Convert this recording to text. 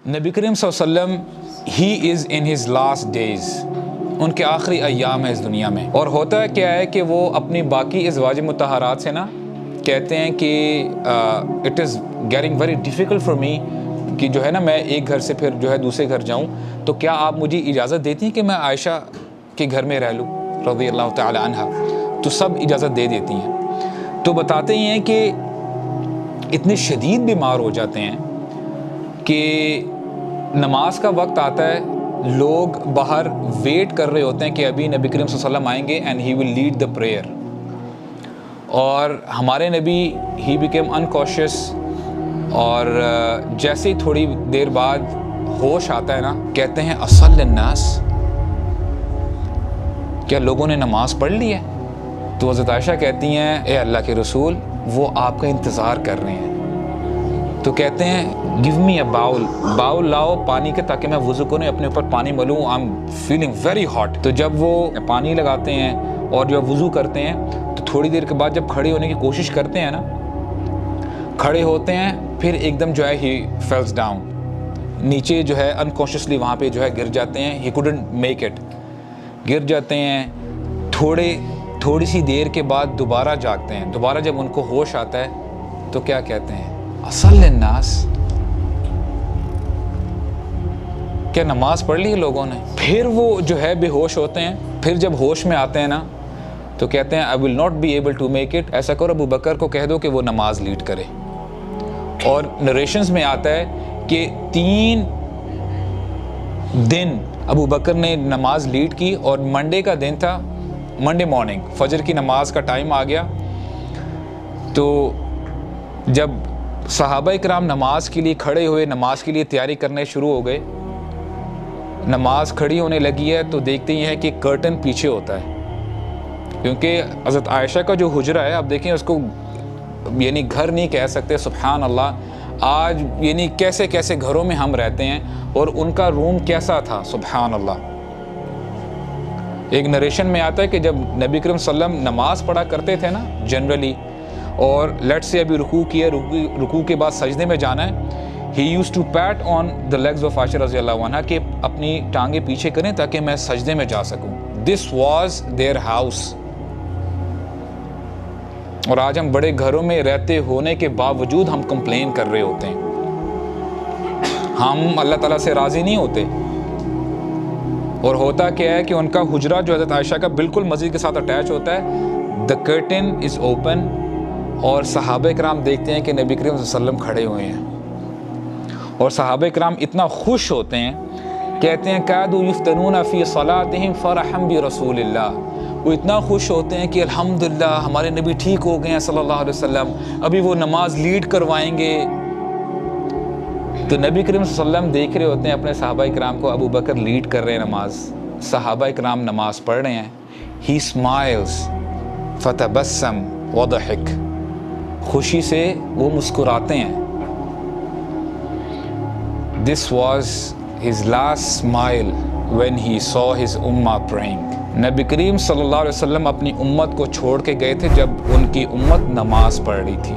نبی کریم صلی اللہ علیہ وسلم ہی از ان ہز لاسٹ ڈیز، ان کے آخری ایام ہے اس دنیا میں. اور ہوتا ہے کیا ہے کہ وہ اپنی باقی ازواج مطہرات سے نا کہتے ہیں کہ it is getting very difficult for me کہ جو ہے نا میں ایک گھر سے پھر جو ہے دوسرے گھر جاؤں، تو کیا آپ مجھے اجازت دیتی ہیں کہ میں عائشہ کے گھر میں رہ لوں رضی اللہ تعالی عنہا؟ تو سب اجازت دے دیتی ہیں. تو بتاتے ہیں کہ اتنے شدید بیمار ہو جاتے ہیں کہ نماز کا وقت آتا ہے، لوگ باہر ویٹ کر رہے ہوتے ہیں کہ ابھی نبی کریم صلی اللہ علیہ وسلم آئیں گے and he will lead the prayer. اور ہمارے نبی ہی بیکیم انکاشیس، اور جیسے ہی تھوڑی دیر بعد ہوش آتا ہے نا کہتے ہیں اصل الناس، کیا لوگوں نے نماز پڑھ لی ہے؟ تو حضرت عائشہ کہتی ہیں اے اللہ کے رسول وہ آپ کا انتظار کر رہے ہیں. تو کہتے ہیں گیو می اے باؤل لاؤ پانی کے تاکہ میں وضو کروں، اپنے اوپر پانی ملوں، I am feeling very hot. تو جب وہ پانی لگاتے ہیں اور جب وضو کرتے ہیں تو تھوڑی دیر کے بعد جب کھڑے ہونے کی کوشش کرتے ہیں نا، کھڑے ہوتے ہیں پھر ایک دم جو ہے ہی فیلز ڈاؤن، نیچے جو ہے انکانشیسلی وہاں پہ جو ہے گر جاتے ہیں. ہی کوڈنٹ میک اٹ، گر جاتے ہیں. تھوڑی سی دیر کے بعد دوبارہ جاگتے ہیں. دوبارہ جب ان کو ہوش آتا ہے تو کیا کہتے ہیں اصل الناس، کیا نماز پڑھ لی ہے لوگوں نے؟ پھر وہ جو ہے بے ہوش ہوتے ہیں. پھر جب ہوش میں آتے ہیں نا تو کہتے ہیں I will not be able to make it. ایسا کرو ابو بکر کو کہہ دو کہ وہ نماز لیڈ کرے. اور نریشنز میں آتا ہے کہ 3 دن ابو بکر نے نماز لیڈ کی، اور منڈے کا دن تھا، منڈے مارننگ فجر کی نماز کا ٹائم آ گیا. تو جب صحابہ کرام نماز کے لیے کھڑے ہوئے، نماز کے لیے تیاری کرنے شروع ہو گئے، نماز کھڑی ہونے لگی ہے تو دیکھتے ہی ہیں کہ کرٹن پیچھے ہوتا ہے، کیونکہ حضرت عائشہ کا جو حجرہ ہے، اب دیکھیں اس کو یعنی گھر نہیں کہہ سکتے. سبحان اللہ، آج یعنی کیسے کیسے گھروں میں ہم رہتے ہیں اور ان کا روم کیسا تھا. سبحان اللہ. ایک نریشن میں آتا ہے کہ جب نبی کریم صلی اللہ علیہ وسلم نماز پڑھا کرتے تھے نا جنرلی، اور لیٹ سے ابھی رکوع کیا، رکوع کے بعد سجدے میں جانا ہے، he use to pat on the legs of Aisha رضی اللہ عنہا کہ اپنی ٹانگیں پیچھے کریں تاکہ میں سجدے میں جا سکوں. This was there house. اور آج ہم بڑے گھروں میں رہتے ہونے کے باوجود ہم کمپلین کر رہے ہوتے ہیں، ہم اللہ تعالیٰ سے راضی نہیں ہوتے. اور ہوتا کیا ہے کہ ان کا حجرہ جو حضرت عائشہ کا بالکل مسجد کے ساتھ اٹیچ ہوتا ہے. دا کرٹن از اوپن، اور صحابہ کرام دیکھتے ہیں کہ نبی کریم صلی اللہ علیہ وسلم کھڑے ہوئے ہیں. اور صحابہ کرام اتنا خوش ہوتے ہیں، کہتے ہیں کادوا یفتنون فی صلاتہم فرحا برسول اللہ. وہ اتنا خوش ہوتے ہیں کہ الحمدللہ ہمارے نبی ٹھیک ہو گئے ہیں صلی اللہ علیہ وسلم، ابھی وہ نماز لیڈ کروائیں گے. تو نبی کریم صلی اللہ علیہ وسلم دیکھ رہے ہوتے ہیں اپنے صحابہ کرام کو، ابو بکر لیڈ کر رہے ہیں نماز، صحابہ کرام نماز پڑھ رہے ہیں. ہی اسمائلز فتبسم وضحک، خوشی سے وہ مسکراتے ہیں. This was his last smile when he saw his ummah praying. نبی کریم صلی اللہ علیہ وسلم اپنی امت کو چھوڑ کے گئے تھے جب ان کی امت نماز پڑھ رہی تھی.